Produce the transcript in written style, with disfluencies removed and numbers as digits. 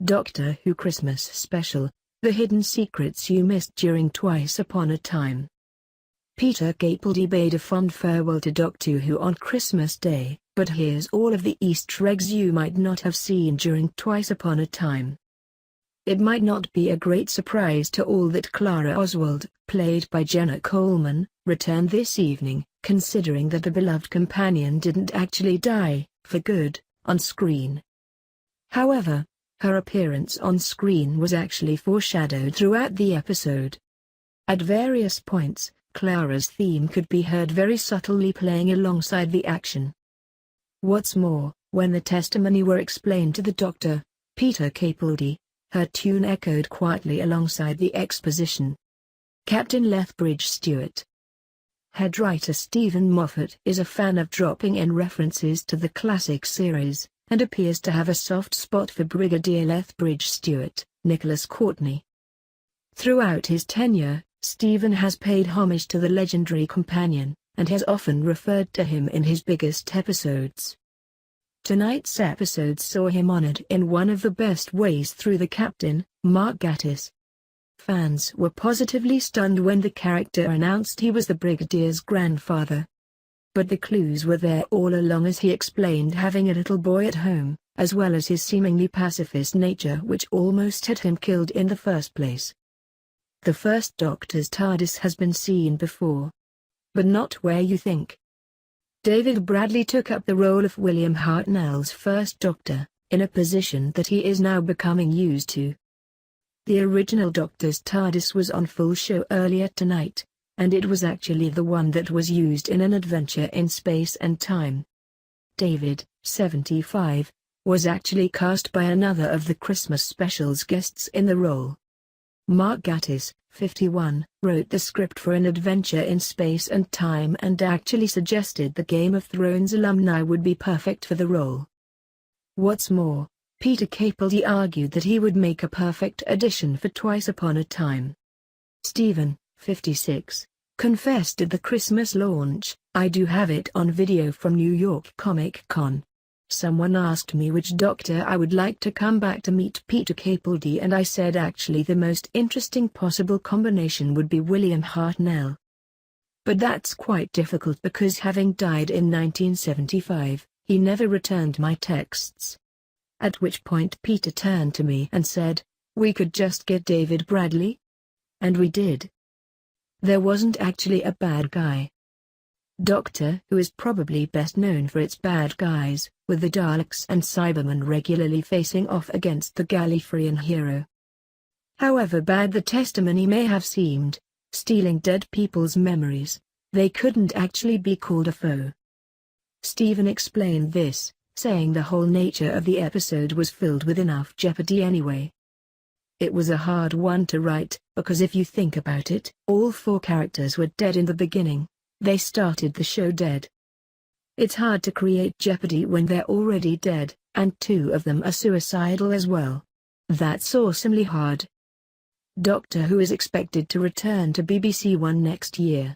Doctor Who Christmas Special, The Hidden Secrets You Missed During Twice Upon a Time. Peter Capaldi bade a fond farewell to Doctor Who on Christmas Day, but here's all of the Easter eggs you might not have seen during Twice Upon a Time. It might not be a great surprise to all that Clara Oswald, played by Jenna Coleman, returned this evening, considering that a beloved companion didn't actually die, for good, on screen. However, her appearance on screen was actually foreshadowed throughout the episode. At various points, Clara's theme could be heard very subtly playing alongside the action. What's more, when the testimony were explained to the Doctor, Peter Capaldi, her tune echoed quietly alongside the exposition. Captain Lethbridge-Stewart. Head writer Steven Moffat is a fan of dropping in references to the classic series, and appears to have a soft spot for Brigadier Lethbridge-Stewart, Nicholas Courtney. Throughout his tenure, Steven has paid homage to the legendary companion, and has often referred to him in his biggest episodes. Tonight's episode saw him honored in one of the best ways through the captain, Mark Gatiss. Fans were positively stunned when the character announced he was the Brigadier's grandfather. But the clues were there all along, as he explained having a little boy at home, as well as his seemingly pacifist nature which almost had him killed in the first place. The first Doctor's TARDIS has been seen before. But not where you think. David Bradley took up the role of William Hartnell's first Doctor, in a position that he is now becoming used to. The original Doctor's TARDIS was on full show earlier tonight, and it was actually the one that was used in An Adventure in Space and Time. David, 75, was actually cast by another of the Christmas special's guests in the role. Mark Gatiss, 51, wrote the script for An Adventure in Space and Time and actually suggested the Game of Thrones alumni would be perfect for the role. What's more, Peter Capaldi argued that he would make a perfect addition for Twice Upon a Time. Steven, 56, confessed at the Christmas launch, "I do have it on video from New York Comic Con. Someone asked me which Doctor I would like to come back to meet Peter Capaldi, and I said actually the most interesting possible combination would be William Hartnell. But that's quite difficult because having died in 1975, he never returned my texts." At which point Peter turned to me and said, "We could just get David Bradley?" And we did. There wasn't actually a bad guy. Doctor Who is probably best known for its bad guys, with the Daleks and Cybermen regularly facing off against the Gallifreyan hero. However bad the testimony may have seemed, stealing dead people's memories, they couldn't actually be called a foe. Steven explained this, saying the whole nature of the episode was filled with enough jeopardy anyway. It was a hard one to write, because if you think about it, all four characters were dead in the beginning. They started the show dead. It's hard to create jeopardy when they're already dead, and two of them are suicidal as well. That's awesomely hard. Doctor Who is expected to return to BBC One next year.